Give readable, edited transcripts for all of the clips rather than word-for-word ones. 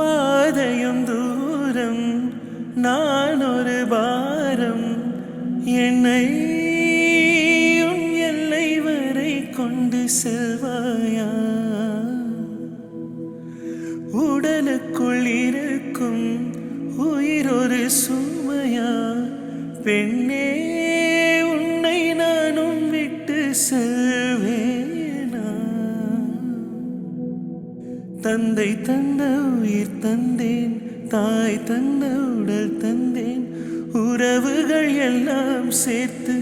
பாதையும் தூரம் நான் ஒரு பாரம் என்னை உன் எல்லை வரை கொண்டு செல்வாயா உடலுக்குள் இருக்கும் உயிர் ஒரு சுமையா பெண்ணே உன்னை நானும் விட்டு செல்வேனா தந்தை தந்த உயிர் தந்தேன் தாய் தந்த உடல் தந்தேன் உறவுகள் எல்லாம் சேர்த்து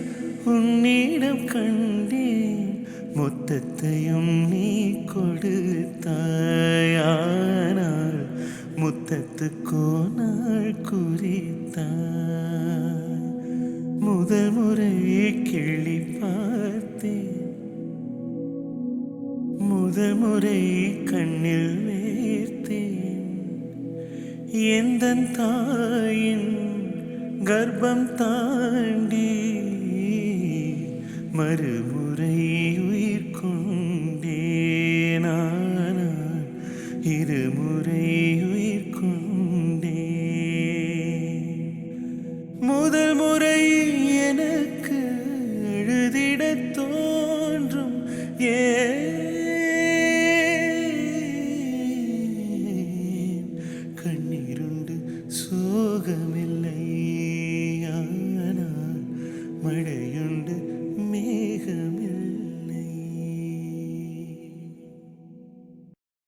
உன்னிடம் கண்டேன் முத்தத்தையும் நீ கொடுத்தாயானால் முத்தத்துக்கோ நாள் குறித்தாய் முதல் முறையை கிள்ளி பார்த்தேன் முதல் முறை கண்ணில் வேர்த்தேன் எந்தன் தாயின் கர்ப்பம் தாண்டி மறுமுறை உயிர் கொண்டேன் ஆனால் இருமுறை உயிர் கொண்டேன் முதல் முறை எனக்கு எழுதிடத் தோன்றும் கண்ணீருண்டு சோகமில்லை